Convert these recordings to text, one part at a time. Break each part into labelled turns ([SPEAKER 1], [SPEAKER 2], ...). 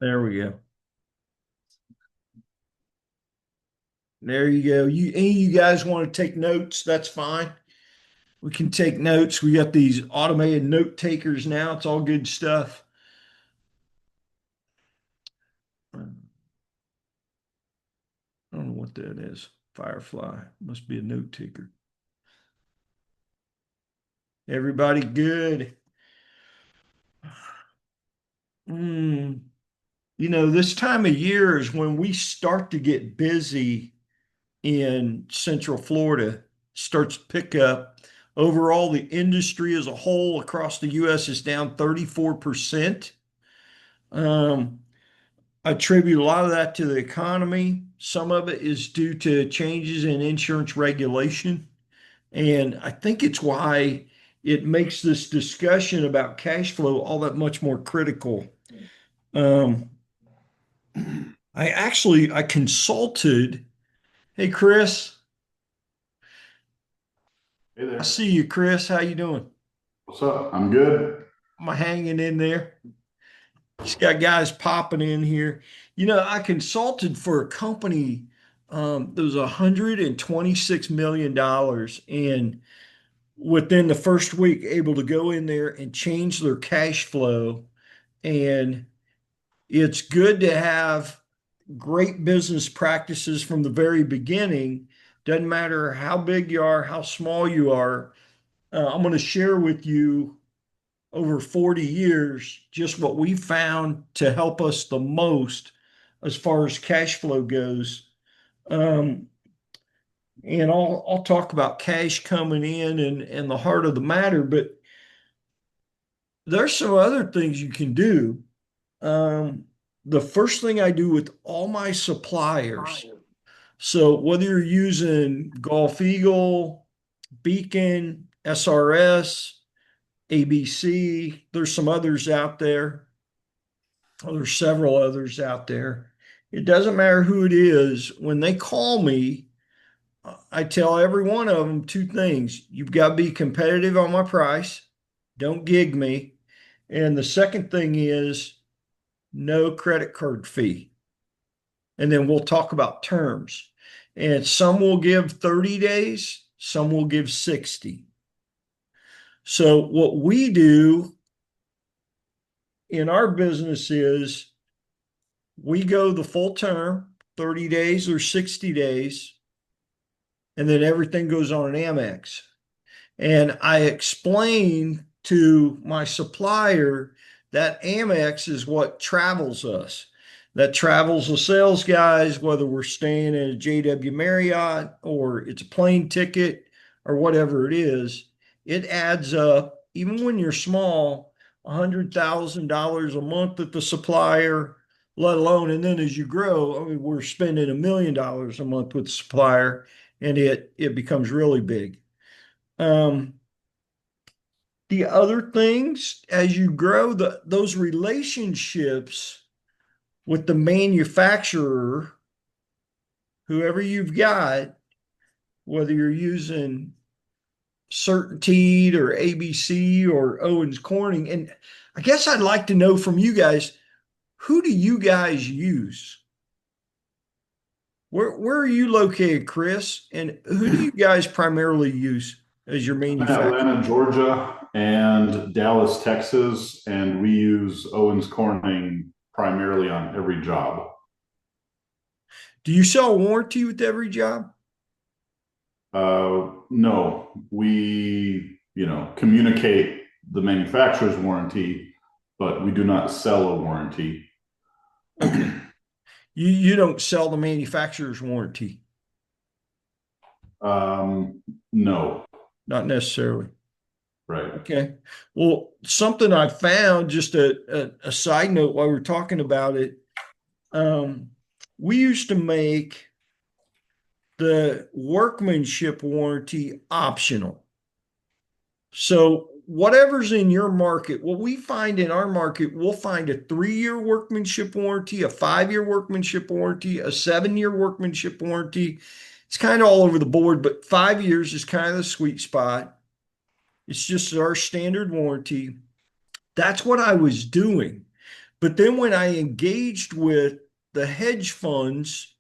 [SPEAKER 1] There we go. There you go. Any of you guys want to take notes? That's fine. We can take notes. We got these automated note takers now. It's all good stuff. I don't know what that is. Firefly. Must be a note taker. Everybody good? Mm, this time of year is when we start to get busy in Central Florida, starts to pick up. Overall, the industry as a whole across the U.S. is down 34%. Um, I attribute a lot of that to the economy. Some of it is due to changes in insurance regulation. And I think it's why it makes this discussion about cash flow all that much more critical. Um, I consulted. Hey, Chris,
[SPEAKER 2] Hey
[SPEAKER 1] I
[SPEAKER 2] there.
[SPEAKER 1] see you, Chris. How you doing?
[SPEAKER 2] What's up? I'm good.
[SPEAKER 1] Am I hanging in there? Just got guys popping in here. I consulted for a company that was $126 million and within the first week able to go in there and change their cash flow. And it's good to have great business practices from the very beginning. Doesn't matter how big you are, how small you are. I'm going to share with you over 40 years just what we found to help us the most as far as cash flow goes. Um, and I'll talk about cash coming in and the heart of the matter, but there's some other things you can do. Um, the first thing I do with all my suppliers, so whether you're using Gulf Eagle, Beacon, SRS, ABC, there's some others out there. Oh, there's several others out there. It doesn't matter who it is. When they call me, I tell every one of them two things. You've got to be competitive on my price. Don't gig me. And the second thing is no credit card fee. And then we'll talk about terms. And some will give 30 days, some will give 60. So what we do in our business is we go the full term, 30 days or 60 days, and then everything goes on an Amex. And I explain to my supplier that Amex is what travels us. That travels the sales guys, whether we're staying at a JW Marriott or it's a plane ticket or whatever it is. It adds up, even when you're small, $100,000 a month at the supplier, let alone, and then as you grow, I mean, we're spending $1 million a month with the supplier, and it becomes really big. Um, the other things as you grow, those relationships with the manufacturer, whoever you've got, whether you're using Certainteed or ABC or Owens Corning, and I guess I'd like to know from you guys, who do you guys use? Where are you located, Chris? And who do you guys primarily use as your
[SPEAKER 2] I'm in
[SPEAKER 1] manufacturer?
[SPEAKER 2] Atlanta, Georgia, and Dallas, Texas, and we use Owens Corning primarily on every job.
[SPEAKER 1] Do you sell a warranty with every job?
[SPEAKER 2] No, communicate the manufacturer's warranty, but we do not sell a warranty.
[SPEAKER 1] Okay. You don't sell the manufacturer's warranty,
[SPEAKER 2] No,
[SPEAKER 1] not necessarily.
[SPEAKER 2] right.
[SPEAKER 1] Okay. Well, something I found, just a side note while we're talking about it, um, we used to make the workmanship warranty optional. So whatever's in your market, what we find in our market, we'll find a 3-year workmanship warranty, a 5-year workmanship warranty, a 7-year workmanship warranty. It's kind of all over the board, but 5 years is kind of the sweet spot. It's just our standard warranty. That's what I was doing. But then when I engaged with the hedge funds,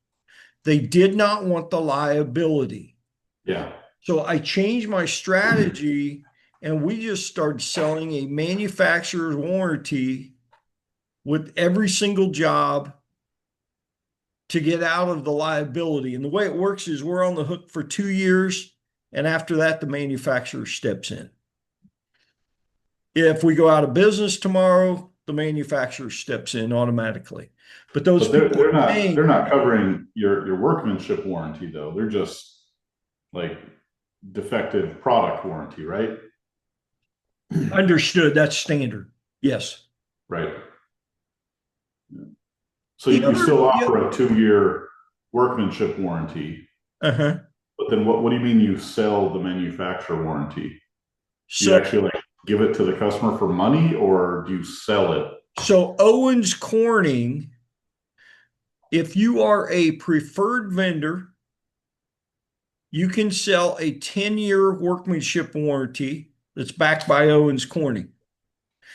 [SPEAKER 1] they did not want the liability.
[SPEAKER 2] Yeah.
[SPEAKER 1] So I changed my strategy and we just started selling a manufacturer's warranty with every single job to get out of the liability. And the way it works is we're on the hook for 2 years. And after that, the manufacturer steps in. If we go out of business tomorrow, the manufacturer steps in automatically. But those
[SPEAKER 2] But they're
[SPEAKER 1] people
[SPEAKER 2] they're
[SPEAKER 1] are
[SPEAKER 2] not they're
[SPEAKER 1] paying.
[SPEAKER 2] not covering your workmanship warranty though. They're just like defective product warranty, right?
[SPEAKER 1] Understood. That's standard. Yes.
[SPEAKER 2] Right. So
[SPEAKER 1] The
[SPEAKER 2] you
[SPEAKER 1] other,
[SPEAKER 2] still
[SPEAKER 1] yeah,
[SPEAKER 2] offer a 2 year workmanship warranty,
[SPEAKER 1] uh-huh.
[SPEAKER 2] but then what do you mean you sell the manufacturer warranty? Do you
[SPEAKER 1] So,
[SPEAKER 2] actually like give it to the customer for money or do you sell it?
[SPEAKER 1] so Owens Corning, if you are a preferred vendor, you can sell a 10-year workmanship warranty that's backed by Owens Corning.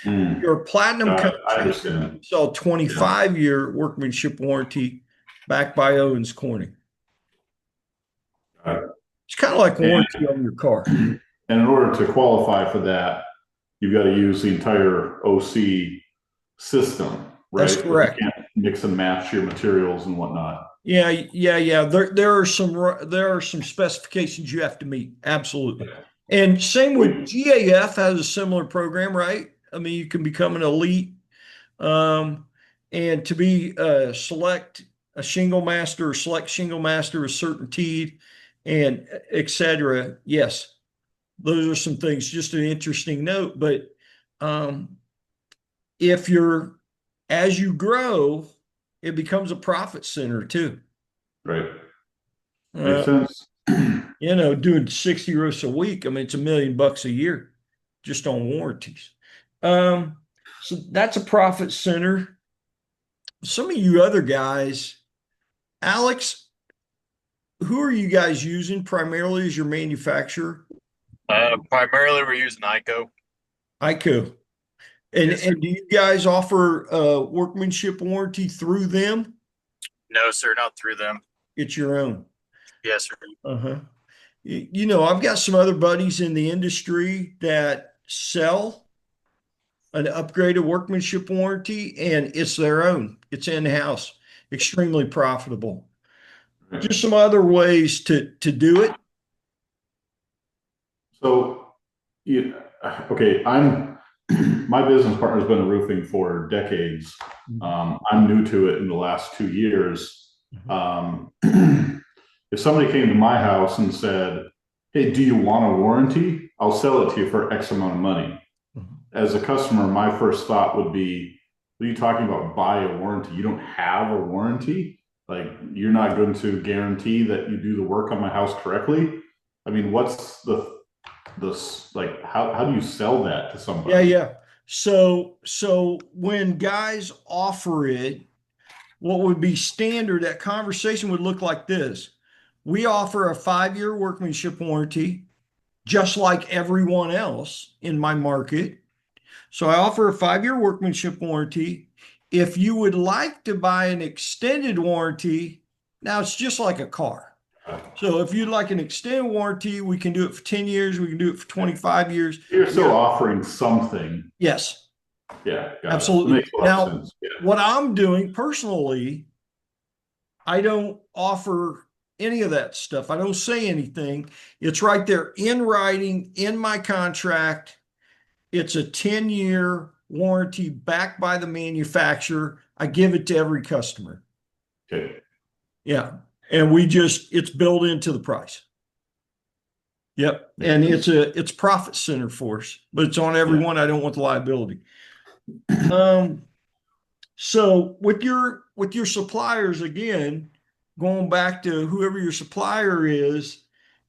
[SPEAKER 2] Mm,
[SPEAKER 1] You're a platinum
[SPEAKER 2] got it. I
[SPEAKER 1] contractor, you
[SPEAKER 2] understand.
[SPEAKER 1] can sell a
[SPEAKER 2] Yeah.
[SPEAKER 1] 25-year workmanship warranty backed by Owens Corning.
[SPEAKER 2] Got
[SPEAKER 1] It's kind of like
[SPEAKER 2] it.
[SPEAKER 1] warranty on your car.
[SPEAKER 2] And in order to qualify for that, you've got to use the entire OC system,
[SPEAKER 1] That's
[SPEAKER 2] right? Like you
[SPEAKER 1] correct.
[SPEAKER 2] can't mix and match your materials and whatnot.
[SPEAKER 1] Yeah, yeah, yeah. There are some specifications you have to meet. Absolutely. And same with
[SPEAKER 2] Wait,
[SPEAKER 1] GAF has a similar program, right? I mean, you can become an elite, um, and to be select a shingle master or select shingle master of certainty and et cetera. Yes, those are some things. Just an interesting note. But um, if you're as you grow, it becomes a profit center too.
[SPEAKER 2] right.
[SPEAKER 1] Uh,
[SPEAKER 2] Makes sense.
[SPEAKER 1] doing 60 roasts a week, I mean, it's $1 million a year just on warranties. Um, so that's a profit center. Some of you other guys, Alex, who are you guys using primarily as your manufacturer?
[SPEAKER 3] Primarily, we're using ICO.
[SPEAKER 1] ICO. And
[SPEAKER 3] Yes, sir.
[SPEAKER 1] and do you guys offer workmanship warranty through them?
[SPEAKER 3] No, sir, not through them.
[SPEAKER 1] It's your own.
[SPEAKER 3] Yes, sir.
[SPEAKER 1] Uh-huh. I've got some other buddies in the industry that sell an upgraded workmanship warranty, and it's their own. It's in-house, extremely profitable.
[SPEAKER 2] Right.
[SPEAKER 1] Just some other ways to do it.
[SPEAKER 2] So, you, okay, I'm my business partner's been in roofing for decades. I'm new to it in the last 2 years. If somebody came to my house and said, "Hey, do you want a warranty? I'll sell it to you for X amount of money." As a customer, my first thought would be, "What are you talking about? Buy a warranty? You don't have a warranty? Like, you're not going to guarantee that you do the work on my house correctly?" I mean, what's this like? How do you sell that to
[SPEAKER 1] Yeah,
[SPEAKER 2] somebody?
[SPEAKER 1] yeah. So when guys offer it, what would be standard, that conversation would look like this. We offer a 5-year workmanship warranty, just like everyone else in my market. So I offer a 5-year workmanship warranty. If you would like to buy an extended warranty, now it's just like a car. So if you'd like an extended warranty, we can do it for 10 years, we can do it for 25 years.
[SPEAKER 2] You're still offering something.
[SPEAKER 1] Yes,
[SPEAKER 2] Yeah, got it. It
[SPEAKER 1] absolutely.
[SPEAKER 2] makes a lot of
[SPEAKER 1] Now,
[SPEAKER 2] sense. Yeah.
[SPEAKER 1] what I'm doing personally, I don't offer any of that stuff. I don't say anything. It's right there in writing in my contract. It's a 10-year warranty backed by the manufacturer. I give it to every customer.
[SPEAKER 2] Okay.
[SPEAKER 1] Yeah. And it's built into the price. Yep.
[SPEAKER 2] Makes
[SPEAKER 1] And
[SPEAKER 2] sense.
[SPEAKER 1] it's profit center for us, but it's on every
[SPEAKER 2] Yeah.
[SPEAKER 1] one. I don't want the liability. Um, so with your suppliers, again, going back to whoever your supplier is,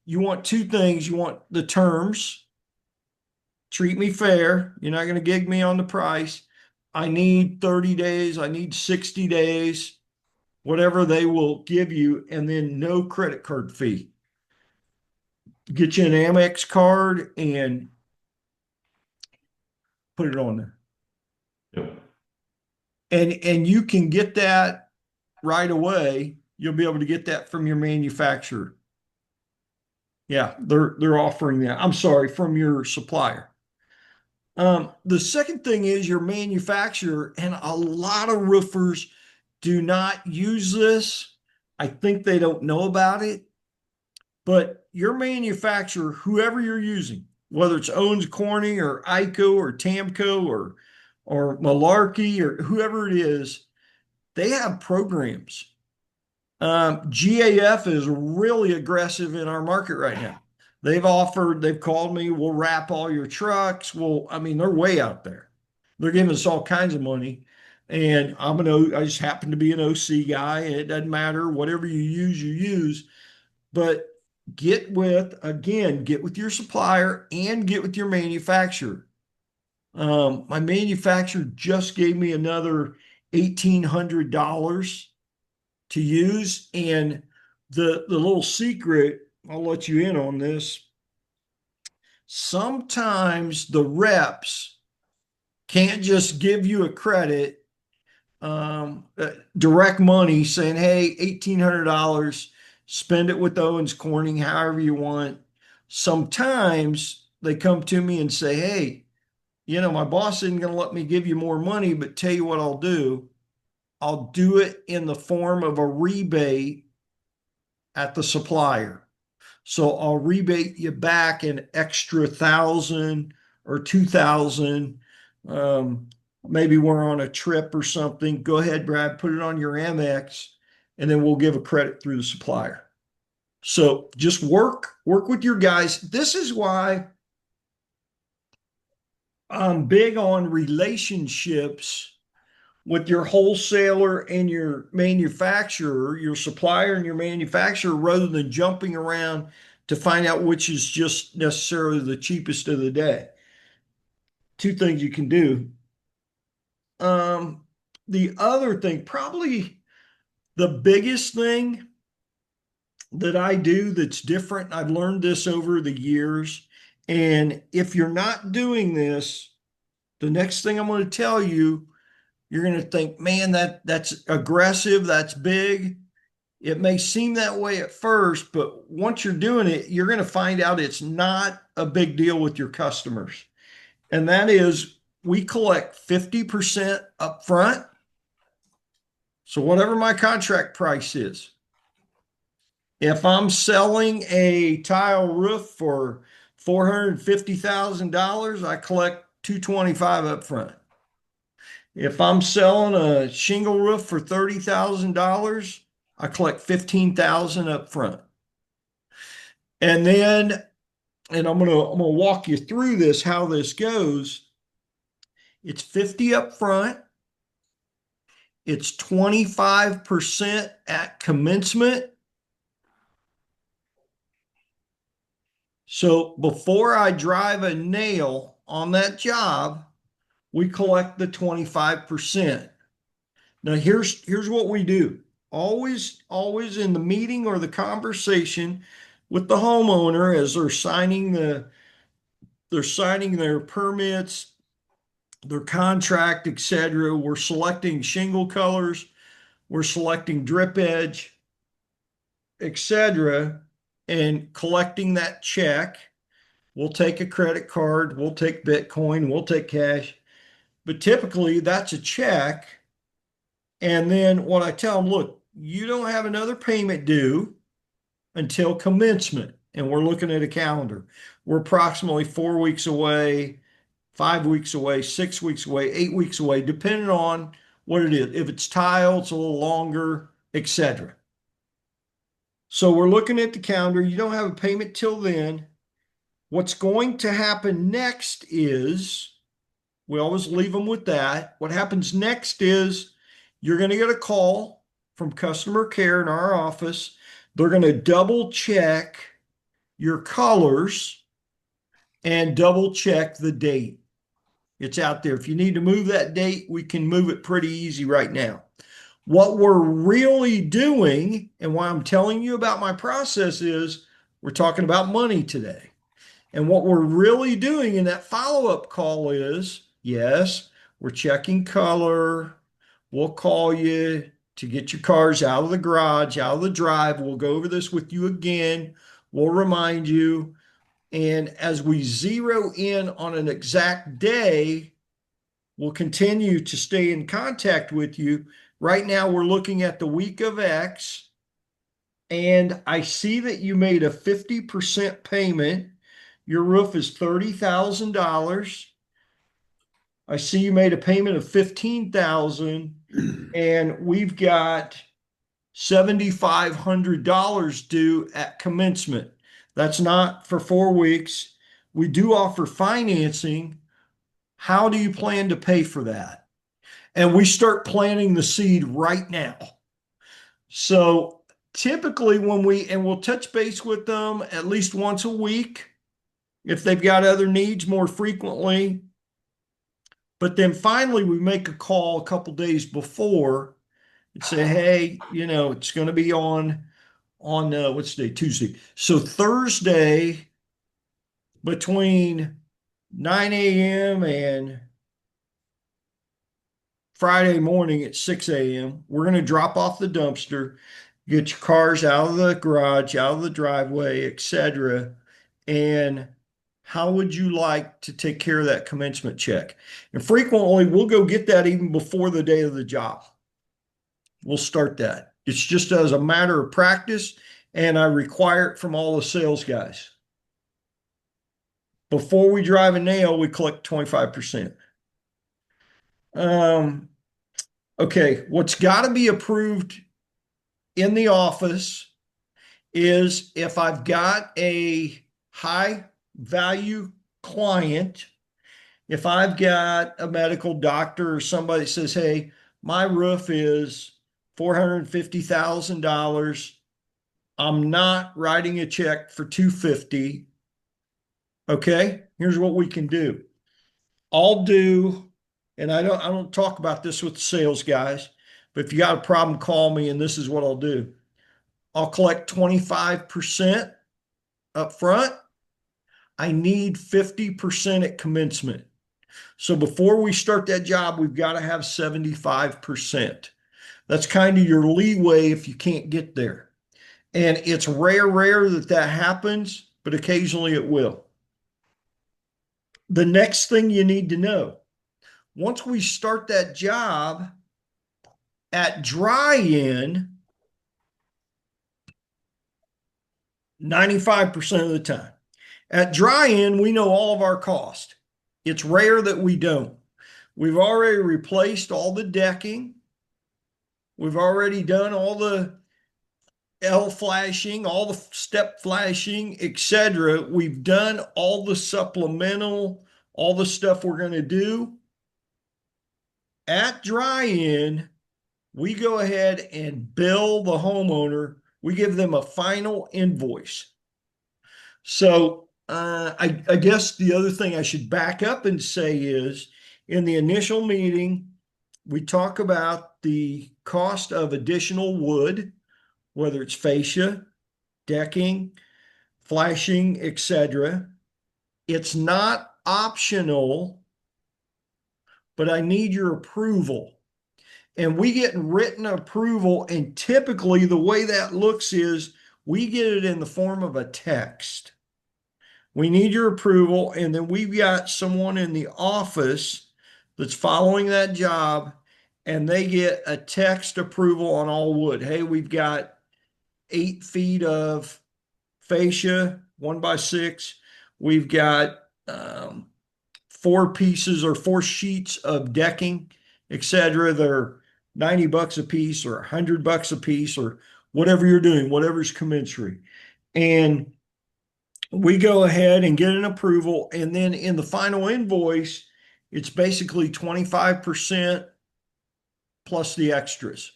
[SPEAKER 1] you want two things. You want the terms, treat me fair. You're not going to gig me on the price. I need 30 days. I need 60 days, whatever they will give you, and then no credit card fee. Get you an Amex card and put it on there.
[SPEAKER 2] Yep.
[SPEAKER 1] And you can get that right away. You'll be able to get that from your manufacturer. Yeah, they're offering that. I'm sorry, from your supplier. The second thing is your manufacturer, and a lot of roofers do not use this. I think they don't know about it, but your manufacturer, whoever you're using, whether it's Owens Corning or ICO or Tamco or Malarkey or whoever it is, they have programs. GAF is really aggressive in our market right now. They've called me, we'll wrap all your trucks. I mean, they're way out there. They're giving us all kinds of money. And I just happen to be an OC guy. And it doesn't matter. Whatever you use, you use. But get with your supplier and get with your manufacturer. My manufacturer just gave me another $1,800 to use. And the little secret, I'll let you in on this. Sometimes the reps can't just give you a credit, direct money saying, hey, $1,800, spend it with Owens Corning, however you want. Sometimes they come to me and say, hey, my boss isn't going to let me give you more money, but tell you what I'll do. I'll do it in the form of a rebate at the supplier. So I'll rebate you back an extra 1,000 or 2,000. Maybe we're on a trip or something. Go ahead, Brad, put it on your Amex, and then we'll give a credit through the supplier. So just work with your guys. This is why I'm big on relationships with your wholesaler and your manufacturer, your supplier and your manufacturer, rather than jumping around to find out which is just necessarily the cheapest of the day. Two things you can do. The other thing, probably the biggest thing that I do that's different, I've learned this over the years. And if you're not doing this, the next thing I'm going to tell you, you're going to think, man, that's aggressive, that's big. It may seem that way at first, but once you're doing it, you're going to find out it's not a big deal with your customers. And that is, we collect 50% upfront. So whatever my contract price is, if I'm selling a tile roof for $450,000, I collect $225 upfront. If I'm selling a shingle roof for $30,000, I collect $15,000 up front. And then, and I'm gonna walk you through this, how this goes. It's 50 up front, it's 25% at commencement. So before I drive a nail on that job, we collect the 25%. Now here's what we do. Always in the meeting or the conversation with the homeowner as they're signing their permits, their contract, etc. We're selecting shingle colors, we're selecting drip edge, etc., and collecting that check. We'll take a credit card, we'll take Bitcoin, we'll take cash, but typically that's a check. And then what I tell them, look, you don't have another payment due until commencement. And we're looking at a calendar. We're approximately 4 weeks away, 5 weeks away, 6 weeks away, 8 weeks away, depending on what it is. If it's tile, it's a little longer, etc. So we're looking at the calendar. You don't have a payment till then. What's going to happen next is, we always leave them with that. What happens next is you're going to get a call from customer care in our office. They're going to double check your colors and double check the date. It's out there. If you need to move that date, we can move it pretty easy right now. What we're really doing, and why I'm telling you about my process, is we're talking about money today. And what we're really doing in that follow-up call is, yes, we're checking color, We'll call you to get your cars out of the garage, out of the drive. We'll go over this with you again. We'll remind you. And as we zero in on an exact day, we'll continue to stay in contact with you. Right now, we're looking at the week of X, and I see that you made a 50% payment. Your roof is $30,000. I see you made a payment of 15,000, and we've got $7,500 due at commencement. That's not for 4 weeks. We do offer financing. How do you plan to pay for that? And we start planting the seed right now. So typically we'll touch base with them at least once a week if they've got other needs more frequently. But then finally we make a call a couple days before and say, hey, it's going to be on what's today? Tuesday. So Thursday between 9 a.m. and Friday morning at 6 a.m., we're going to drop off the dumpster, get your cars out of the garage, out of the driveway, etc. And how would you like to take care of that commencement check? And frequently, we'll go get that even before the day of the job. We'll start that. It's just as a matter of practice, and I require it from all the sales guys. Before we drive a nail, we collect 25%. Okay, what's got to be approved in the office is if I've got a high value client, if I've got a medical doctor or somebody that says, hey, my roof is $450,000. I'm not writing a check for $250,000. Okay, here's what we can do. I'll do, and I don't talk about this with the sales guys, but if you got a problem, call me, and this is what I'll do. I'll collect 25% up front. I need 50% at commencement. So before we start that job, we've got to have 75%. That's kind of your leeway if you can't get there. And it's rare that happens, but occasionally it will. The next thing you need to know, once we start that job at dry-in, 95% of the time. At dry-in, we know all of our cost. It's rare that we don't. We've already replaced all the decking. We've already done all the L flashing, all the step flashing, etc. We've done all the supplemental, all the stuff we're going to do. At dry-in, we go ahead and bill the homeowner. We give them a final invoice. So I guess the other thing I should back up and say is in the initial meeting, we talk about the cost of additional wood, whether it's fascia, decking, flashing, etc. It's not optional, but I need your approval. And we get written approval, and typically the way that looks is we get it in the form of a text. We need your approval, and then we've got someone in the office that's following that job, and they get a text approval on all wood. Hey, we've got 8 feet of fascia, 1x6. We've got 4 pieces or 4 sheets of decking, etc. They're $90 a piece or $100 a piece or whatever you're doing, whatever's commensurate. And we go ahead and get an approval. And then in the final invoice, it's basically 25% plus the extras.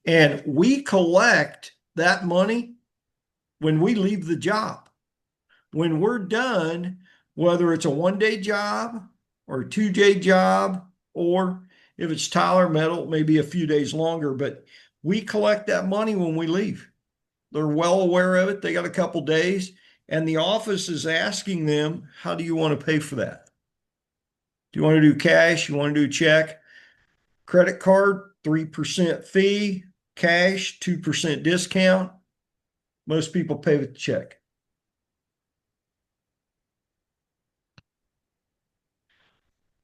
[SPEAKER 1] And we collect that money when we leave the job. When we're done, whether it's a 1-day job or a 2-day job, or if it's Tyler Metal, maybe a few days longer, but we collect that money when we leave. They're well aware of it. They got a couple days, and the office is asking them, how do you want to pay for that? Do you want to do cash? You want to do check? Credit card, 3% fee, cash, 2% discount. Most people pay with check.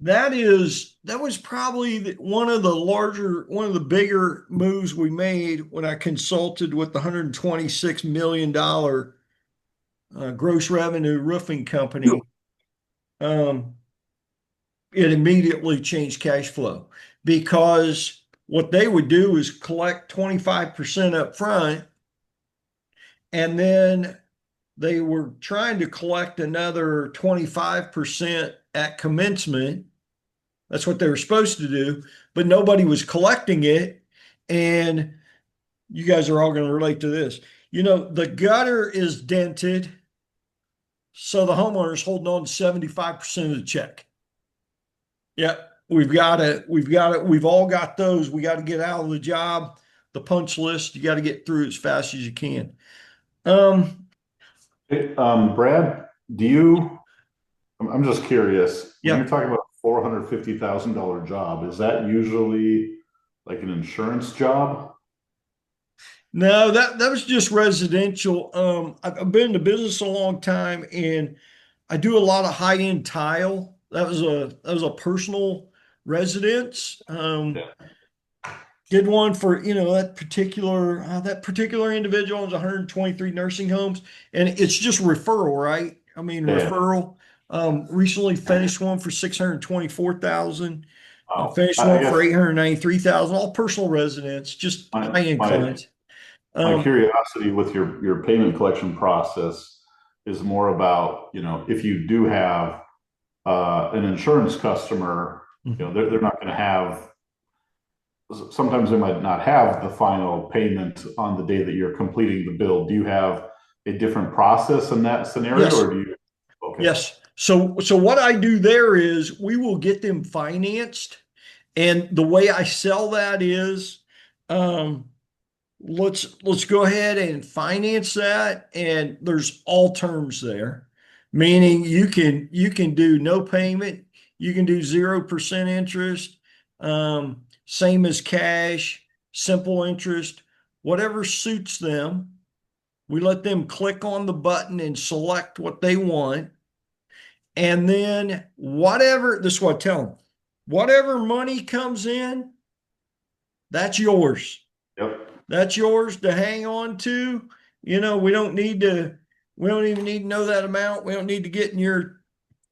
[SPEAKER 1] That was probably one of one of the bigger moves we made when I consulted with the $126 million gross revenue roofing company. Um, it immediately changed cash flow because what they would do is collect 25% up front, and then they were trying to collect another 25% at commencement. That's what they were supposed to do, but nobody was collecting it. And you guys are all going to relate to this. The gutter is dented, so the homeowner's holding on to 75% of the check. Yeah, we've all got those. We got to get out of the job, the punch list. You got to get through as fast as you can. Um,
[SPEAKER 2] Hey, Brad, I'm just curious, when you're
[SPEAKER 1] yeah.
[SPEAKER 2] talking about $450,000 job, is that usually like an insurance job?
[SPEAKER 1] No, that was just residential. I've been in the business a long time, and I do a lot of high end tile. That was a personal residence.
[SPEAKER 2] Yeah.
[SPEAKER 1] Did one for that particular individual owns 123 nursing homes, and it's just referral, right? I mean
[SPEAKER 2] Yeah.
[SPEAKER 1] referral. Recently finished one for 624,000.
[SPEAKER 2] Oh,
[SPEAKER 1] Finished
[SPEAKER 2] I
[SPEAKER 1] one for
[SPEAKER 2] guess
[SPEAKER 1] 893,000. All personal residents, just
[SPEAKER 2] my,
[SPEAKER 1] high end
[SPEAKER 2] my,
[SPEAKER 1] clients.
[SPEAKER 2] my
[SPEAKER 1] Um,
[SPEAKER 2] curiosity with your payment collection process is more about, if you do have an insurance customer, they're not going to have, sometimes they might not have the final payment on the day that you're completing the bill. Do you have a different process in that scenario,
[SPEAKER 1] yes,
[SPEAKER 2] or do you? Okay.
[SPEAKER 1] yes. So what I do there is we will get them financed, and the way I sell that is, um, let's go ahead and finance that, and there's all terms there, meaning you can do no payment, you can do 0% interest, same as cash, simple interest, whatever suits them. We let them click on the button and select what they want, and then whatever, this is what I tell them, whatever money comes in, that's yours.
[SPEAKER 2] Yep.
[SPEAKER 1] That's yours to hang on to. We don't even need to know that amount. We don't need to get in your,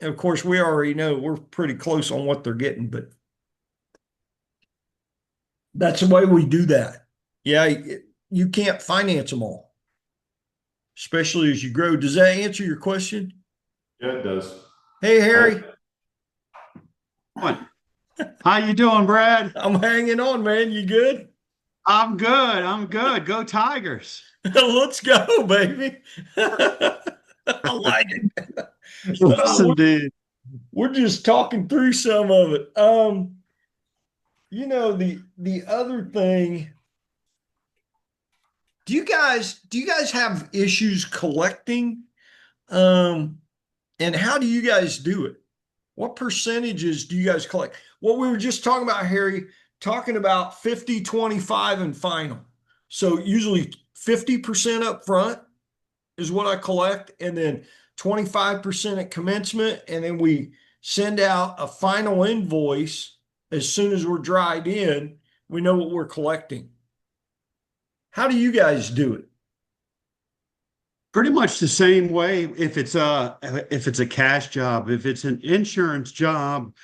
[SPEAKER 1] of course, we already know we're pretty close on what they're getting, but that's the way we do that. Yeah, you can't finance them all, especially as you grow. Does that answer your question?
[SPEAKER 2] Yeah, it does.
[SPEAKER 1] Hey,
[SPEAKER 2] I,
[SPEAKER 1] Harry,
[SPEAKER 4] What? How you doing, Brad?
[SPEAKER 1] I'm hanging on, man. You good?
[SPEAKER 4] I'm good. I'm good. Go Tigers.
[SPEAKER 1] Let's go, baby. I like it.
[SPEAKER 4] Yes, indeed.
[SPEAKER 1] We're just talking through some of it. The other thing, do you guys have issues collecting? Um, and how do you guys do it? What percentages do you guys collect? What we were just talking about, Harry, talking about 50, 25, and final. So usually 50% up front is what I collect, and then 25% at commencement, and then we send out a final invoice as soon as we're dried in. We know what we're collecting. How do you guys do it?
[SPEAKER 4] Pretty much the same way if it's a cash job. If it's an insurance job,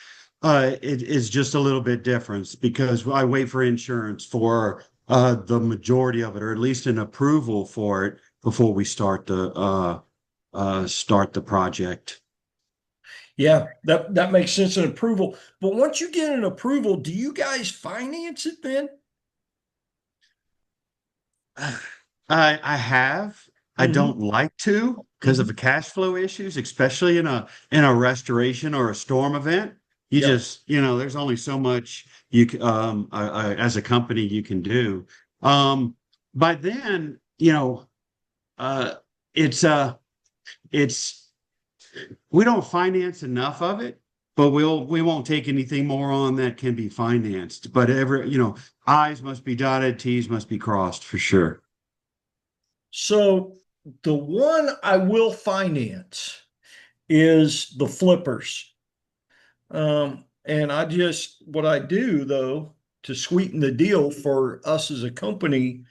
[SPEAKER 4] it is just a little bit different because I wait for insurance for the majority of it, or at least an approval for it before we start the project.
[SPEAKER 1] Yeah, that makes sense, an approval. But once you get an approval, do you guys finance it then?
[SPEAKER 4] I have. I
[SPEAKER 1] Mm-hmm.
[SPEAKER 4] don't like to because of the
[SPEAKER 1] Mm-hmm.
[SPEAKER 4] cash flow issues, especially in a restoration or a storm event. You
[SPEAKER 1] Yep.
[SPEAKER 4] just, there's only so much as a company you can do. By then, uh, it's it's we don't finance enough of it but we won't take anything more on that can be financed. But I's must be dotted, T's must be crossed for sure.
[SPEAKER 1] So the one I will finance is the flippers. And what I do though, to sweeten the deal for us as a company,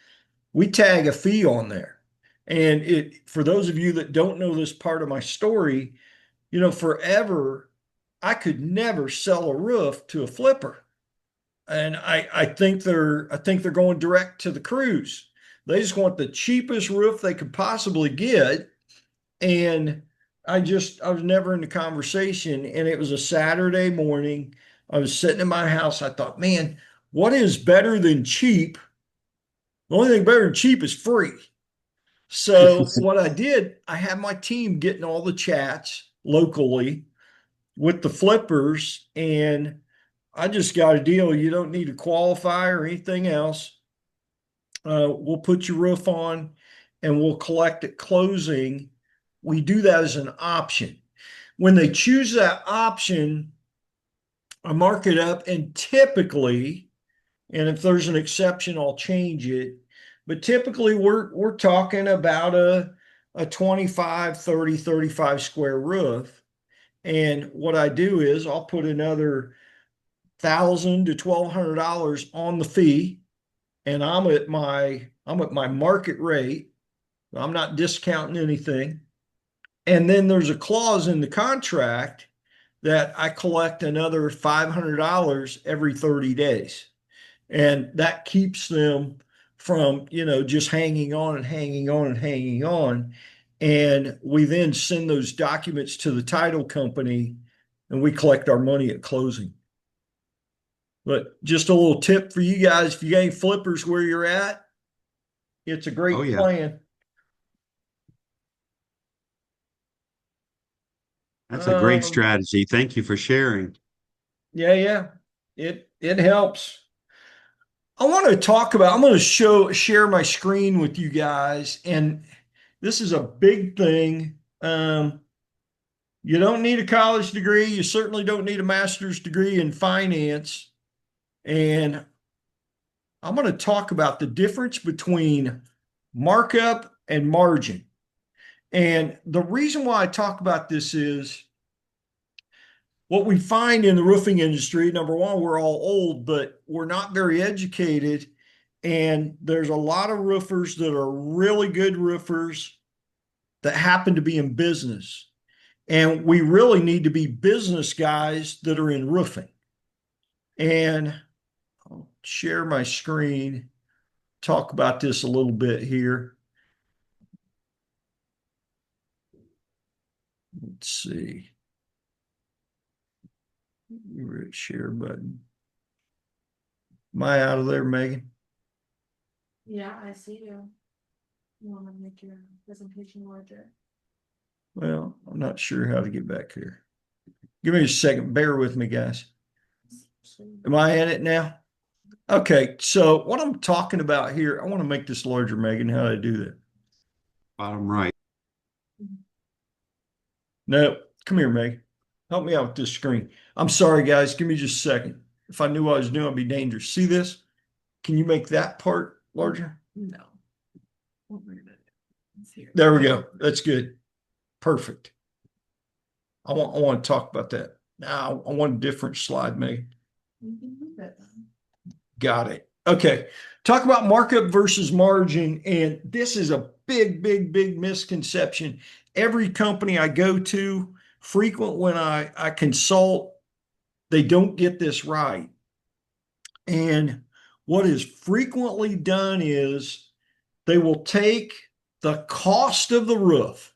[SPEAKER 1] we tag a fee on there. And for those of you that don't know this part of my story, forever, I could never sell a roof to a flipper. And I think they're going direct to the crews. They just want the cheapest roof they could possibly get. And I was never in the conversation. And it was a Saturday morning. I was sitting in my house. I thought, man, what is better than cheap? The only thing better than cheap is free. So what I did, I had my team getting all the chats locally with the flippers, and I just got a deal. You don't need to qualify or anything else. We'll put your roof on and we'll collect at closing. We do that as an option. When they choose that option, I mark it up, and typically, and if there's an exception, I'll change it. But typically we're talking about a 25, 30, 35 square roof. And what I do is I'll put another $1,000 to $1,200 on the fee, and I'm at my market rate. I'm not discounting anything. And then there's a clause in the contract that I collect another $500 every 30 days. And that keeps them from, just hanging on and hanging on and hanging on. And we then send those documents to the title company and we collect our money at closing. But just a little tip for you guys, if you got any flippers where you're at, it's a
[SPEAKER 4] Oh
[SPEAKER 1] great
[SPEAKER 4] yeah,
[SPEAKER 1] plan.
[SPEAKER 4] that's a great
[SPEAKER 1] Um,
[SPEAKER 4] strategy. Thank you for sharing.
[SPEAKER 1] yeah, it helps. I want to talk about, I'm going to share my screen with you guys, and this is a big thing. You don't need a college degree. You certainly don't need a master's degree in finance. And I'm going to talk about the difference between markup and margin. And the reason why I talk about this is what we find in the roofing industry. Number one, we're all old, but we're not very educated. And there's a lot of roofers that are really good roofers that happen to be in business. And we really need to be business guys that are in roofing. And I'll share my screen, talk about this a little bit here. Let's see. Share button. Am I out of there, Megan?
[SPEAKER 5] Yeah, I see you. You want to make your presentation larger?
[SPEAKER 1] Well, I'm not sure how to get back here. Give me a second. Bear with me, guys. Am I in it now? Okay, so what I'm talking about here, I want to make this larger, Megan. How do I do that?
[SPEAKER 4] Bottom right.
[SPEAKER 1] No, come here, Megan. Help me out with this screen. I'm sorry, guys. Give me just a second. If I knew what I was doing, I'd be dangerous. See this? Can you make that part larger?
[SPEAKER 5] No. What we're gonna do is here.
[SPEAKER 1] There we go. That's good. Perfect. I want to talk about that. Now I want a different slide, Megan.
[SPEAKER 5] You can move it then.
[SPEAKER 1] Got it. Okay. Talk about markup versus margin. And this is a big, big, big misconception. Every company I go to, frequent when I consult, they don't get this right. And what is frequently done is they will take the cost of the roof,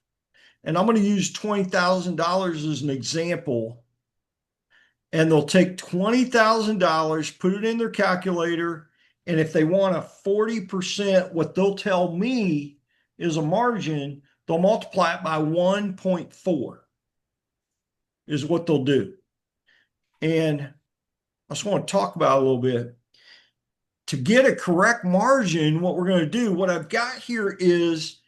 [SPEAKER 1] and I'm going to use $20,000 as an example, and they'll take $20,000, put it in their calculator, and if they want a 40%, what they'll tell me is a margin, they'll multiply it by 1.4 is what they'll do. And I just want to talk about it a little bit. To get a correct margin, what we're going to do, what I've got here is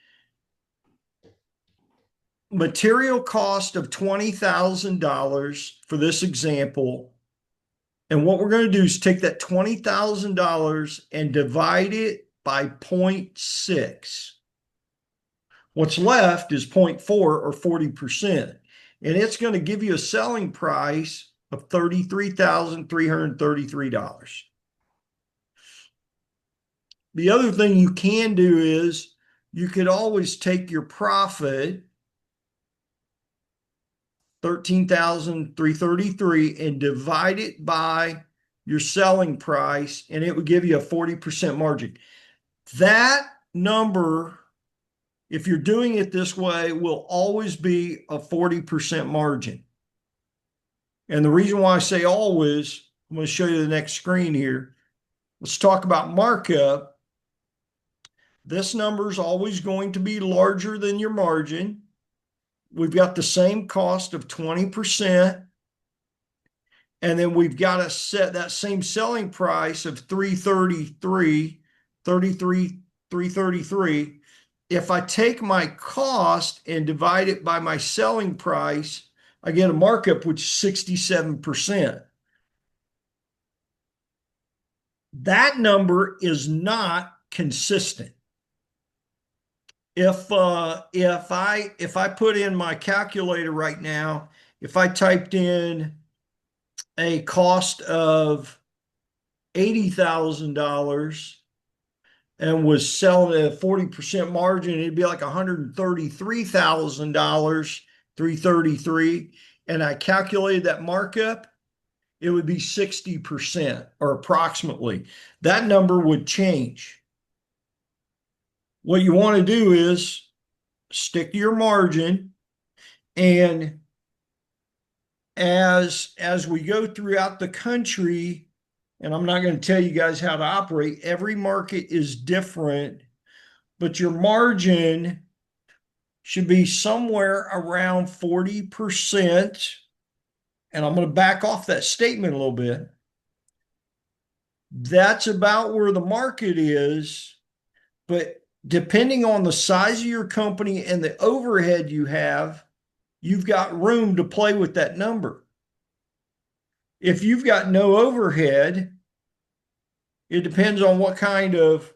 [SPEAKER 1] material cost of $20,000 for this example. And what we're going to do is take that $20,000 and divide it by 0.6. What's left is 0.4 or 40%. And it's going to give you a selling price of $33,333. The other thing you can do is you could always take your profit, 13,333, and divide it by your selling price, and it would give you a 40% margin. That number, if you're doing it this way, will always be a 40% margin. And the reason why I say always, I'm going to show you the next screen here. Let's talk about markup. This number is always going to be larger than your margin. We've got the same cost of 20%. And then we've got to set that same selling price of 333. If I take my cost and divide it by my selling price, I get a markup which is 67%. That number is not consistent. If I put in my calculator right now, if I typed in a cost of $80,000 and was selling at a 40% margin, it'd be like $133,000, 333. And I calculated that markup, it would be 60% or approximately. That number would change. What you want to do is stick to your margin, and as we go throughout the country, and I'm not going to tell you guys how to operate, every market is different, but your margin should be somewhere around 40%. And I'm going to back off that statement a little bit. That's about where the market is, but depending on the size of your company and the overhead you have, you've got room to play with that number. If you've got no overhead, it depends on what kind of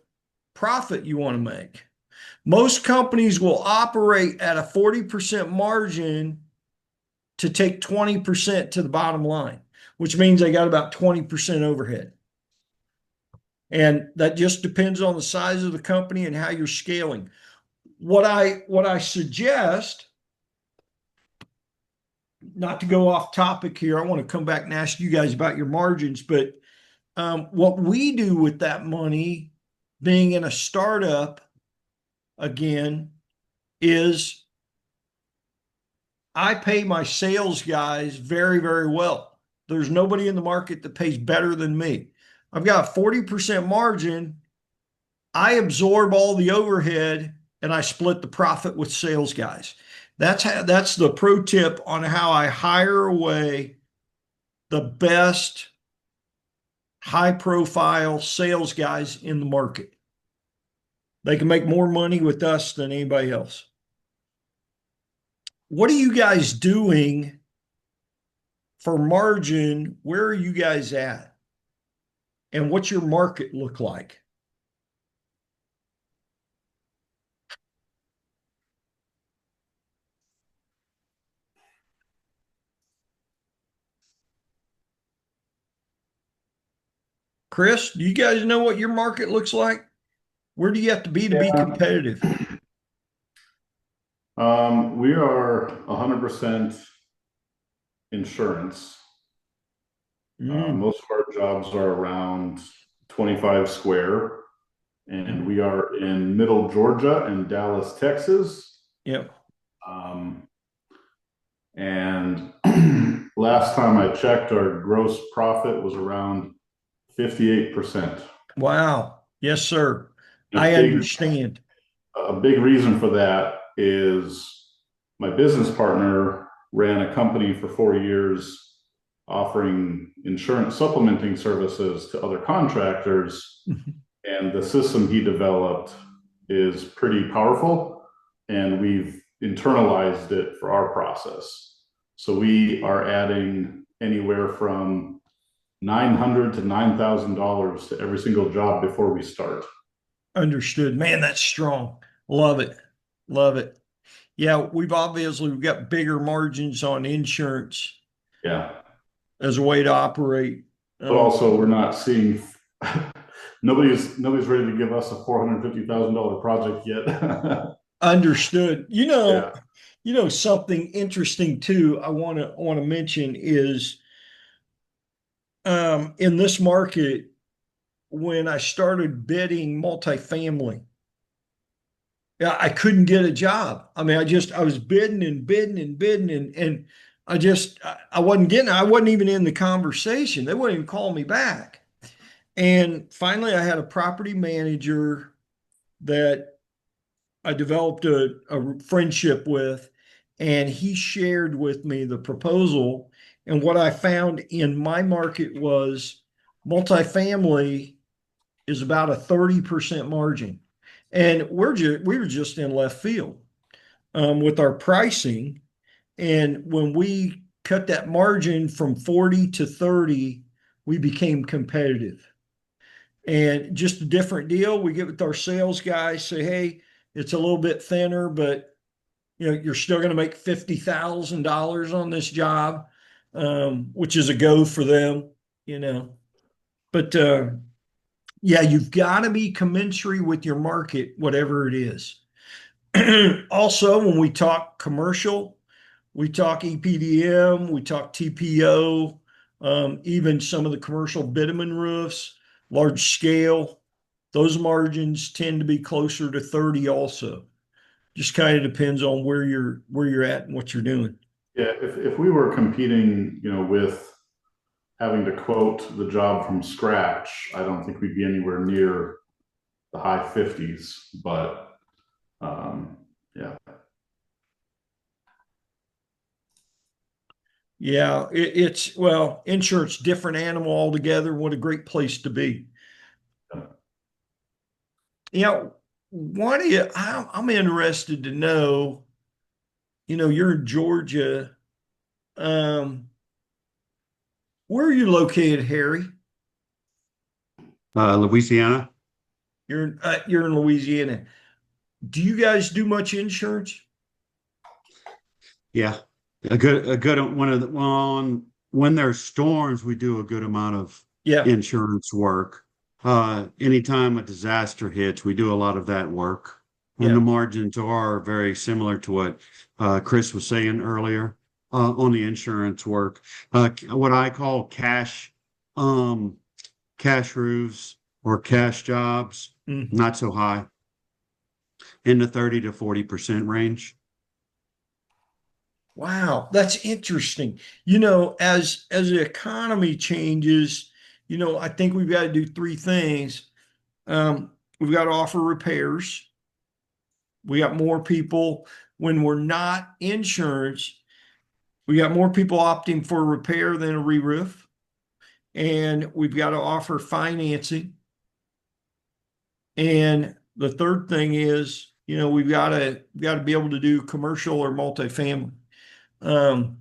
[SPEAKER 1] profit you want to make. Most companies will operate at a 40% margin to take 20% to the bottom line, which means they got about 20% overhead. And that just depends on the size of the company and how you're scaling. What I suggest, not to go off topic here, I want to come back and ask you guys about your margins, but what we do with that money, being in a startup, again, is I pay my sales guys very, very well. There's nobody in the market that pays better than me. I've got a 40% margin. I absorb all the overhead and I split the profit with sales guys. That's the pro tip on how I hire away the best high profile sales guys in the market. They can make more money with us than anybody else. What are you guys doing for margin? Where are you guys at? And what's your market look like? Chris, do you guys know what your market looks like? Where do you have to be competitive?
[SPEAKER 2] We are 100% insurance. Most of our jobs are around 25 square, and we are in Middle Georgia and Dallas, Texas.
[SPEAKER 1] Yep.
[SPEAKER 2] And last time I checked, our gross profit was around 58%.
[SPEAKER 1] Wow. Yes, sir. I understand.
[SPEAKER 2] A big reason for that is my business partner ran a company for 4 years offering insurance supplementing services to other contractors. And the system he developed is pretty powerful. And we've internalized it for our process. So we are adding anywhere from $900 to $9,000 to every single job before we start.
[SPEAKER 1] Understood. Man, that's strong. Love it. Love it. Yeah, we've got bigger margins on insurance
[SPEAKER 2] Yeah.
[SPEAKER 1] as a way to operate.
[SPEAKER 2] But also we're not seeing nobody's ready to give us a $450,000 project yet.
[SPEAKER 1] Understood.
[SPEAKER 2] Yeah.
[SPEAKER 1] Something interesting too, I want to mention is in this market, when I started bidding multifamily, yeah, I couldn't get a job. I mean, I was bidding and bidding and bidding and I wasn't getting, I wasn't even in the conversation. They wouldn't even call me back. And finally I had a property manager that I developed a friendship with, and he shared with me the proposal. And what I found in my market was multifamily is about a 30% margin. And we were just in left field with our pricing. And when we cut that margin from 40 to 30, we became competitive. And just a different deal. We get with our sales guys, say, hey, it's a little bit thinner, but you're still going to make $50,000 on this job, which is a go for them, you know. But yeah, you've got to be commensurate with your market, whatever it is. Also, when we talk commercial, we talk EPDM, we talk TPO, even some of the commercial bitumen roofs, large scale. Those margins tend to be closer to 30 also. Just kind of depends on where you're at and what you're doing.
[SPEAKER 2] Yeah, if we were competing, with having to quote the job from scratch, I don't think we'd be anywhere near the high 50s. But yeah.
[SPEAKER 1] Yeah, it's well, insurance, different animal altogether. What a great place to be. Yeah, what do you? I'm interested to know. You're in Georgia. Um, where are you located, Harry?
[SPEAKER 4] Louisiana.
[SPEAKER 1] You're in Louisiana. Do you guys do much insurance?
[SPEAKER 4] Yeah, a good one of the well, when there's storms, we do a good amount of
[SPEAKER 1] Yeah,
[SPEAKER 4] insurance work. Anytime a disaster hits, we do a lot of that work, and
[SPEAKER 1] yeah.
[SPEAKER 4] the margins are very similar to what Chris was saying earlier on the insurance work. What I call um, cash roofs or cash jobs,
[SPEAKER 1] Mhm.
[SPEAKER 4] not so high, in the 30 to 40% range.
[SPEAKER 1] Wow, that's interesting. As the economy changes, I think we've got to do three things. We've got to offer repairs. We got more people when we're not insurance. We got more people opting for a repair than a re-roof, and we've got to offer financing. And the third thing is, we've got to be able to do commercial or multifamily. Um,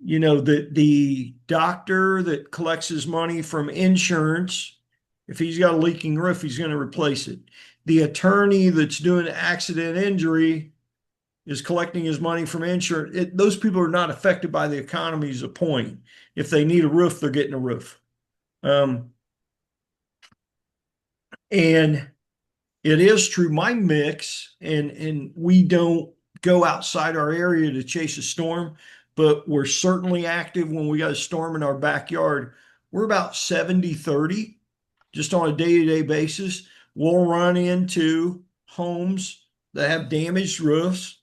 [SPEAKER 1] the doctor that collects his money from insurance, if he's got a leaking roof, he's going to replace it. The attorney that's doing accident injury is collecting his money from insurance. Those people are not affected by the economy is a point. If they need a roof, they're getting a roof. Um, and it is true. My mix, and we don't go outside our area to chase a storm, but we're certainly active when we got a storm in our backyard. We're about 70-30, just on a day-to-day basis. We'll run into homes that have damaged roofs,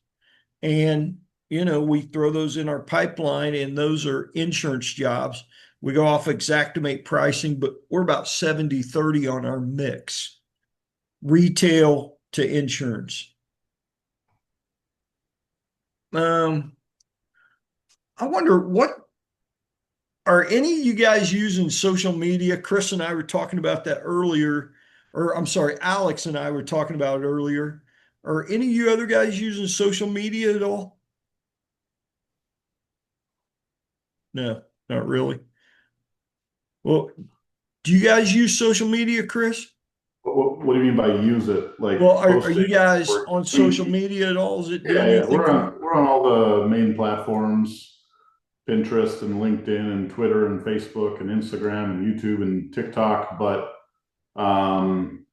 [SPEAKER 1] and we throw those in our pipeline, and those are insurance jobs. We go off Xactimate pricing, but we're about 70-30 on our mix, retail to insurance. Um, I wonder, what are any of you guys using social media? Chris and I were talking about that earlier, or I'm sorry, Alex and I were talking about it earlier. Are any of you other guys using social media at all? No, not really. Well, do you guys use social media, Chris?
[SPEAKER 2] What do you mean by use it? Like
[SPEAKER 1] Well, are
[SPEAKER 2] posting
[SPEAKER 1] you guys
[SPEAKER 2] or
[SPEAKER 1] on social media at all? Is it
[SPEAKER 2] yeah,
[SPEAKER 1] doing
[SPEAKER 2] yeah.
[SPEAKER 1] anything for you?
[SPEAKER 2] We're on all the main platforms, Pinterest and LinkedIn and Twitter and Facebook and Instagram and YouTube and TikTok. But um,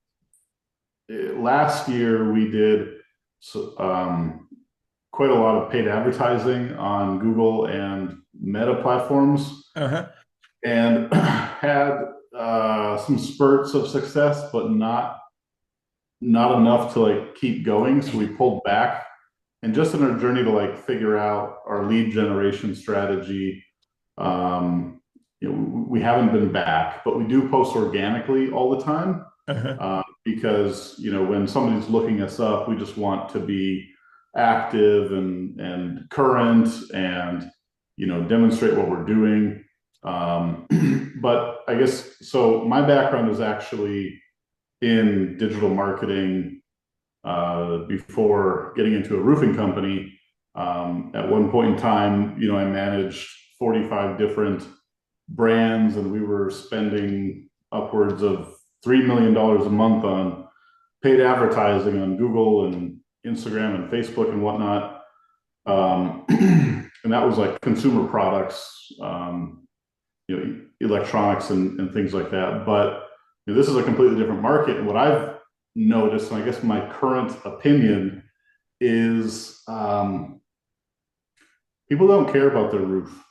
[SPEAKER 2] last year we did quite a lot of paid advertising on Google and Meta platforms,
[SPEAKER 1] Uh-huh.
[SPEAKER 2] and had some spurts of success, but not enough to like keep going. So we pulled back, and just in our journey to like figure out our lead generation strategy, we haven't been back, but we do post organically all the time.
[SPEAKER 1] Uh-huh.
[SPEAKER 2] Because when somebody's looking us up, we just want to be active and current and demonstrate what we're doing. But I guess so. My background is actually in digital marketing before getting into a roofing company. At one point in time, I managed 45 different brands, and we were spending upwards of $3 million a month on paid advertising on Google and Instagram and Facebook and whatnot. And that was like consumer products, electronics and things like that. But this is a completely different market. And what I've noticed, and I guess my current opinion is, people don't care about their roof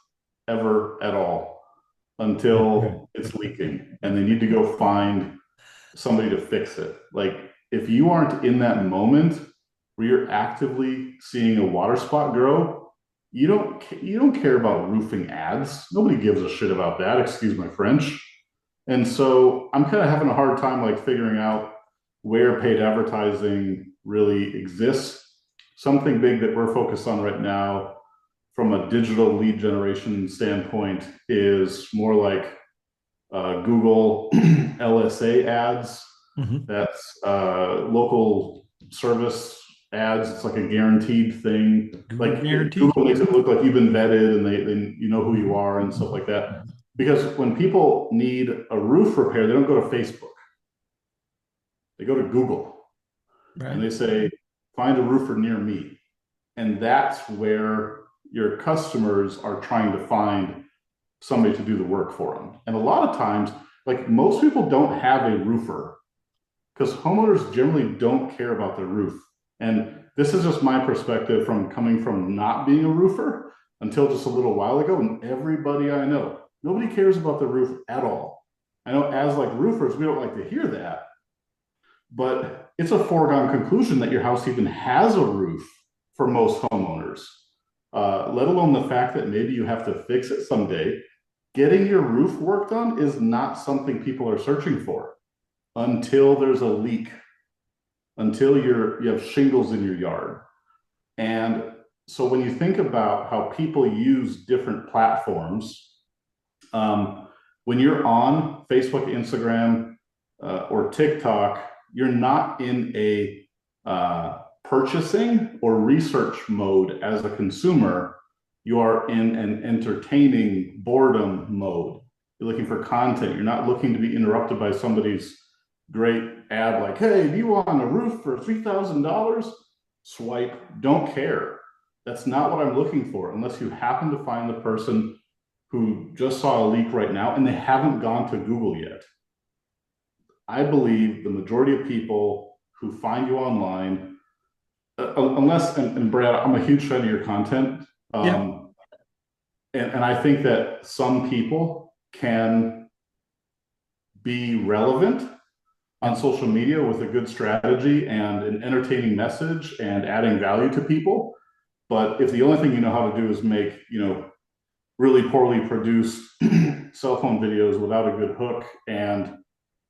[SPEAKER 2] ever at all until it's leaking, and they need to go find somebody to fix it. Like, if you aren't in that moment where you're actively seeing a water spot grow, you don't care about roofing ads. Nobody gives a shit about that, excuse my French. And so I'm kind of having a hard time like figuring out where paid advertising really exists. Something big that we're focused on right now from a digital lead generation standpoint is more like Google LSA ads.
[SPEAKER 1] Mhm.
[SPEAKER 2] That's local service ads. It's like a guaranteed thing.
[SPEAKER 1] Google
[SPEAKER 2] Like
[SPEAKER 1] guarantee.
[SPEAKER 2] Google makes it look like you've been vetted and they you know who you are and stuff like that. Because when people need a roof repair, they don't go to Facebook. They go to Google and
[SPEAKER 1] Right.
[SPEAKER 2] they say, find a roofer near me. And that's where your customers are trying to find somebody to do the work for them. And a lot of times, like, most people don't have a roofer because homeowners generally don't care about their roof. And this is just my perspective from coming from not being a roofer until just a little while ago. And everybody I know, nobody cares about the roof at all. I know as like roofers, we don't like to hear that, but it's a foregone conclusion that your house even has a roof for most homeowners, let alone the fact that maybe you have to fix it someday. Getting your roof worked on is not something people are searching for until there's a leak, until you have shingles in your yard. And so when you think about how people use different platforms, when you're on Facebook, Instagram, or TikTok, you're not in a purchasing or research mode as a consumer. You are in an entertaining boredom mode. You're looking for content. You're not looking to be interrupted by somebody's great ad like, hey, do you want a roof for $3,000? Swipe, don't care. That's not what I'm looking for, unless you happen to find the person who just saw a leak right now and they haven't gone to Google yet. I believe the majority of people who find you online, unless, and Brad, I'm a huge fan of your content.
[SPEAKER 1] Yeah.
[SPEAKER 2] And I think that some people can be relevant on social media with a good strategy and an entertaining message and adding value to people. But if the only thing you know how to do is make, really poorly produced cell phone videos without a good hook and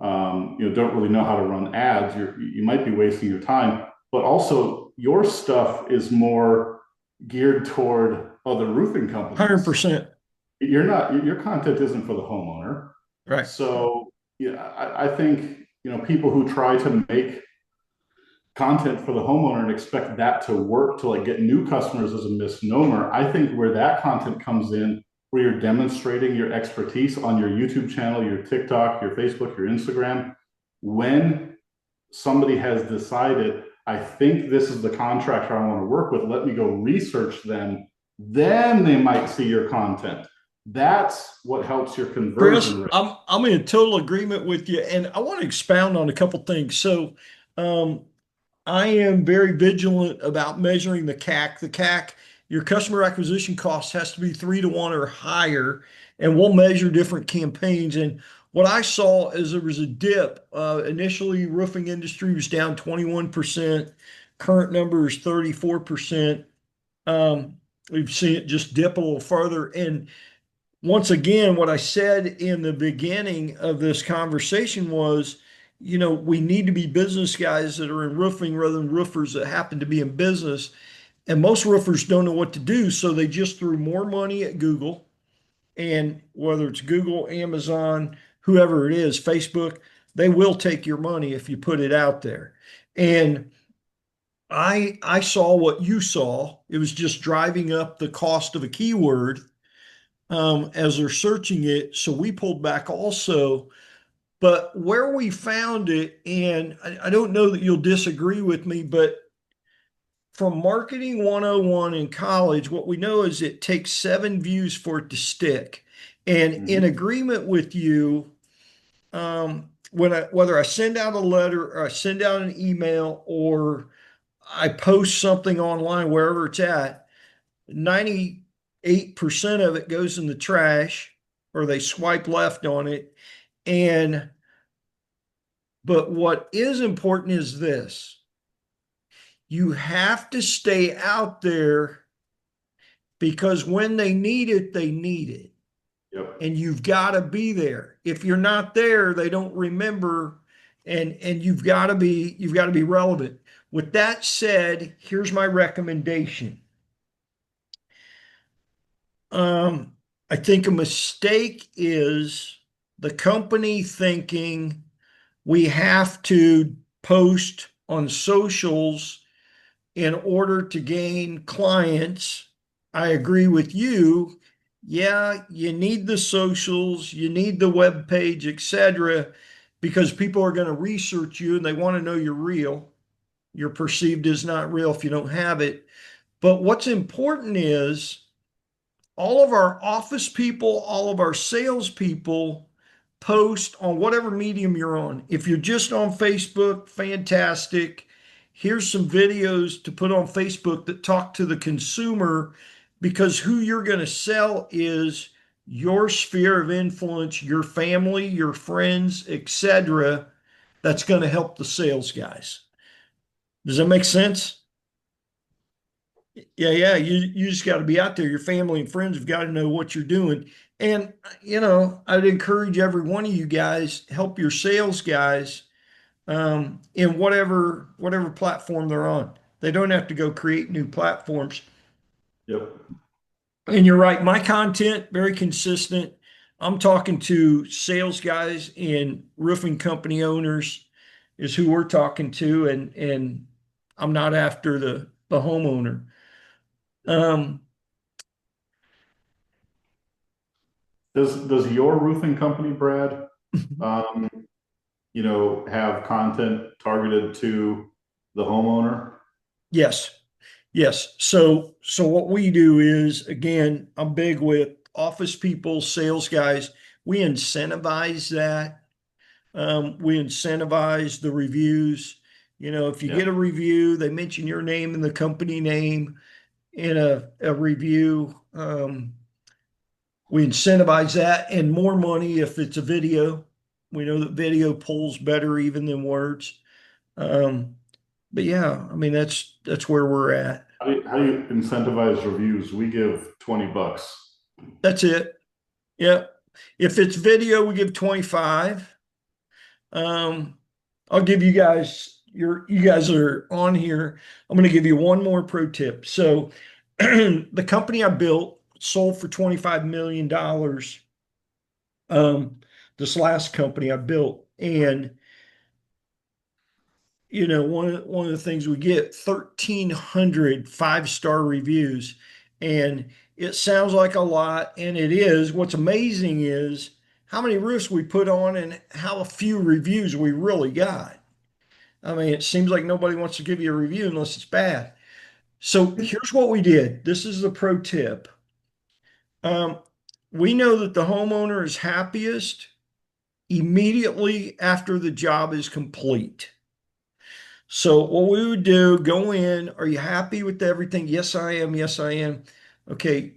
[SPEAKER 2] don't really know how to run ads, you might be wasting your time. But also, your stuff is more geared toward other roofing companies.
[SPEAKER 1] 100%.
[SPEAKER 2] Your content isn't for the homeowner.
[SPEAKER 1] Right.
[SPEAKER 2] So yeah, I think people who try to make content for the homeowner and expect that to work to like get new customers is a misnomer. I think where that content comes in, where you're demonstrating your expertise on your YouTube channel, your TikTok, your Facebook, your Instagram, when somebody has decided, I think this is the contractor I want to work with, let me go research them, then they might see your content. That's what helps your
[SPEAKER 1] Chris,
[SPEAKER 2] conversion rate.
[SPEAKER 1] I'm in total agreement with you, and I want to expound on a couple things. So, um, I am very vigilant about measuring the CAC. The CAC, your customer acquisition cost has to be 3 to 1 or higher, and we'll measure different campaigns. And what I saw is there was a dip. Initially, roofing industry was down 21%. Current number is 34%. We've seen it just dip a little further. And once again, what I said in the beginning of this conversation was, we need to be business guys that are in roofing rather than roofers that happen to be in business. And most roofers don't know what to do. So they just threw more money at Google. And whether it's Google, Amazon, whoever it is, Facebook, they will take your money if you put it out there. And I saw what you saw. It was just driving up the cost of a keyword as they're searching it. So we pulled back also. But where we found it, and I don't know that you'll disagree with me, but from Marketing 101 in college, what we know is it takes 7 views for it to stick. And in
[SPEAKER 2] Mhm.
[SPEAKER 1] agreement with you, whether I send out a letter or I send out an email or I post something online, wherever it's at, 98% of it goes in the trash or they swipe left on it. And, but what is important is this: you have to stay out there because when they need it, they need it.
[SPEAKER 2] Yep.
[SPEAKER 1] And you've got to be there. If you're not there, they don't remember, and you've got to be relevant. With that said, here's my recommendation. I think a mistake is the company thinking we have to post on socials in order to gain clients. I agree with you. Yeah, you need the socials, you need the web page, etc., because people are going to research you and they want to know you're real. You're perceived as not real if you don't have it. But what's important is all of our office people, all of our salespeople post on whatever medium you're on. If you're just on Facebook, fantastic. Here's some videos to put on Facebook that talk to the consumer because who you're going to sell is your sphere of influence, your family, your friends, etc. That's going to help the sales guys. Does that make sense? Yeah. You just got to be out there. Your family and friends have got to know what you're doing. And I'd encourage every one of you guys help your sales guys in whatever platform they're on. They don't have to go create new platforms.
[SPEAKER 2] Yep.
[SPEAKER 1] And you're right, my content very consistent. I'm talking to sales guys and roofing company owners is who we're talking to, and I'm not after the homeowner. Um,
[SPEAKER 2] Does your roofing company, Brad, um, have content targeted to the homeowner?
[SPEAKER 1] yes, yes. So what we do is, again, I'm big with office people, sales guys. We incentivize that. We incentivize the reviews. If you
[SPEAKER 2] Yeah.
[SPEAKER 1] get a review, they mention your name and the company name in a review. We incentivize that and more money if it's a video. We know that video pulls better even than words. Um, but yeah, I mean that's where we're at.
[SPEAKER 2] How do you incentivize reviews? We give $20.
[SPEAKER 1] That's it. Yeah. If it's video, we give 25. Um, I'll give you guys you guys are on here. I'm going to give you one more pro tip. So the company I built sold for $25 million. Um, this last company I built, and one of the things we get 1,300 5-star reviews, and it sounds like a lot, and it is. What's amazing is how many roofs we put on and how few reviews we really got. I mean, it seems like nobody wants to give you a review unless it's bad. So here's what we did. This is the pro tip. Um, we know that the homeowner is happiest immediately after the job is complete. So what we would do, go in, are you happy with everything? Yes, I am. Yes, I am. Okay.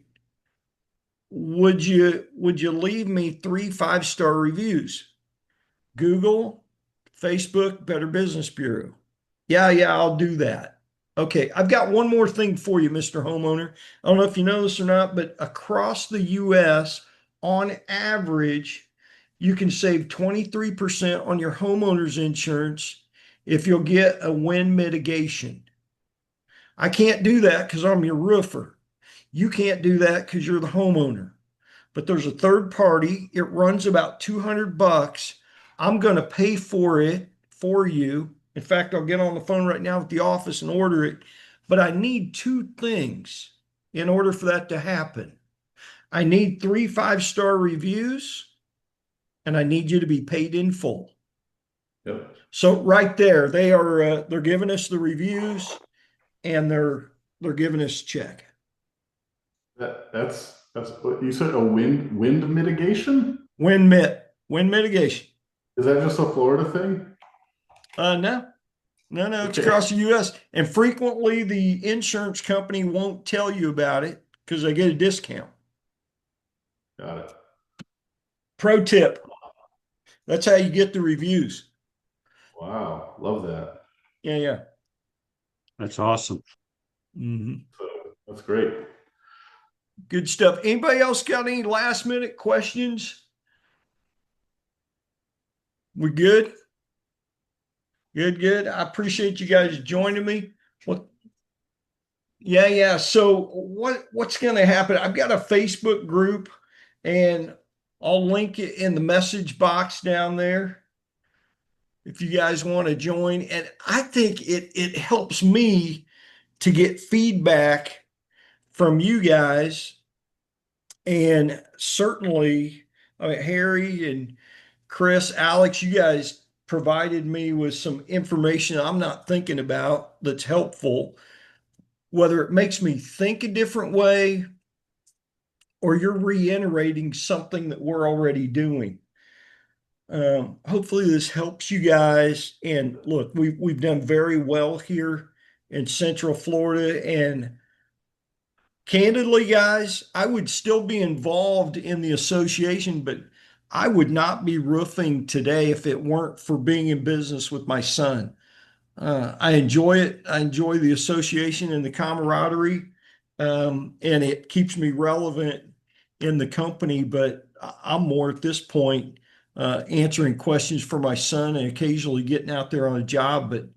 [SPEAKER 1] Would you leave me 3 5-star reviews? Google, Facebook, Better Business Bureau. Yeah, yeah, I'll do that. Okay, I've got one more thing for you, Mr. Homeowner. I don't know if you know this or not, but across the US, on average, you can save 23% on your homeowner's insurance if you'll get a wind mitigation. I can't do that because I'm your roofer. You can't do that because you're the homeowner. But there's a third party. It runs about $200. I'm going to pay for it for you. In fact, I'll get on the phone right now with the office and order it. But I need 2 things in order for that to happen. I need 3 5-star reviews, and I need you to be paid in full.
[SPEAKER 2] Yep.
[SPEAKER 1] So right there, they're giving us the reviews, and they're giving us a check.
[SPEAKER 2] That's what you said, a wind mitigation?
[SPEAKER 1] Wind mitigation.
[SPEAKER 2] Is that just a Florida thing?
[SPEAKER 1] No, no, it's
[SPEAKER 2] Okay.
[SPEAKER 1] across the US. And frequently the insurance company won't tell you about it because they get a discount.
[SPEAKER 2] Got it.
[SPEAKER 1] Pro tip. That's how you get the reviews.
[SPEAKER 2] Wow, love that.
[SPEAKER 1] Yeah, yeah.
[SPEAKER 4] That's awesome.
[SPEAKER 1] Mhm.
[SPEAKER 2] That's great.
[SPEAKER 1] Good stuff. Anybody else got any last minute questions? We good? Good, good. I appreciate you guys joining me. What? Yeah, yeah. So what's going to happen? I've got a Facebook group, and I'll link it in the message box down there if you guys want to join. And I think it helps me to get feedback from you guys, and certainly, I mean, Harry and Chris, Alex, you guys provided me with some information I'm not thinking about that's helpful, whether it makes me think a different way or you're reiterating something that we're already doing. Hopefully this helps you guys. And look, we've done very well here in Central Florida. And candidly, guys, I would still be involved in the association, but I would not be roofing today if it weren't for being in business with my son. I enjoy it. I enjoy the association and the camaraderie, and it keeps me relevant in the company. But I'm more at this point answering questions for my son and occasionally getting out there on a job. But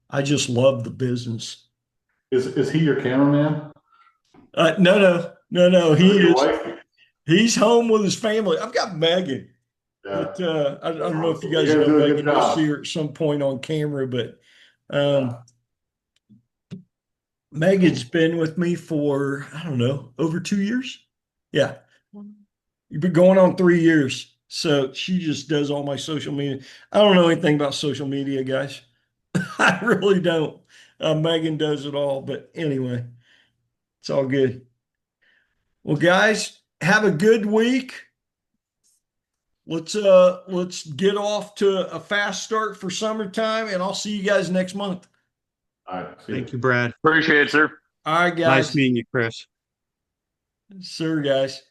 [SPEAKER 1] I just love the business.
[SPEAKER 2] Is he your cameraman?
[SPEAKER 1] No, no, no, no.
[SPEAKER 2] Or
[SPEAKER 1] He
[SPEAKER 2] your
[SPEAKER 1] is.
[SPEAKER 2] wife?
[SPEAKER 1] He's home with his family. I've got Megan.
[SPEAKER 2] Yeah.
[SPEAKER 1] I don't know if you
[SPEAKER 2] You
[SPEAKER 1] guys
[SPEAKER 2] guys
[SPEAKER 1] know
[SPEAKER 2] do a good
[SPEAKER 1] Megan. You'll
[SPEAKER 2] job.
[SPEAKER 1] see her at some point on camera, but Megan's been with me for, I don't know, over 2 years. Yeah. You've been going on 3 years. So she just does all my social media. I don't know anything about social media, guys. I really don't. Megan does it all. But anyway, it's all good. Well, guys, have a good week. Let's get off to a fast start for summertime, and I'll see you guys next month.
[SPEAKER 2] All right. See
[SPEAKER 4] Thank
[SPEAKER 2] you.
[SPEAKER 4] you, Brad.
[SPEAKER 3] Appreciate it, sir.
[SPEAKER 1] All right,
[SPEAKER 4] Nice
[SPEAKER 1] guys.
[SPEAKER 4] meeting you, Chris.
[SPEAKER 1] Sir, guys.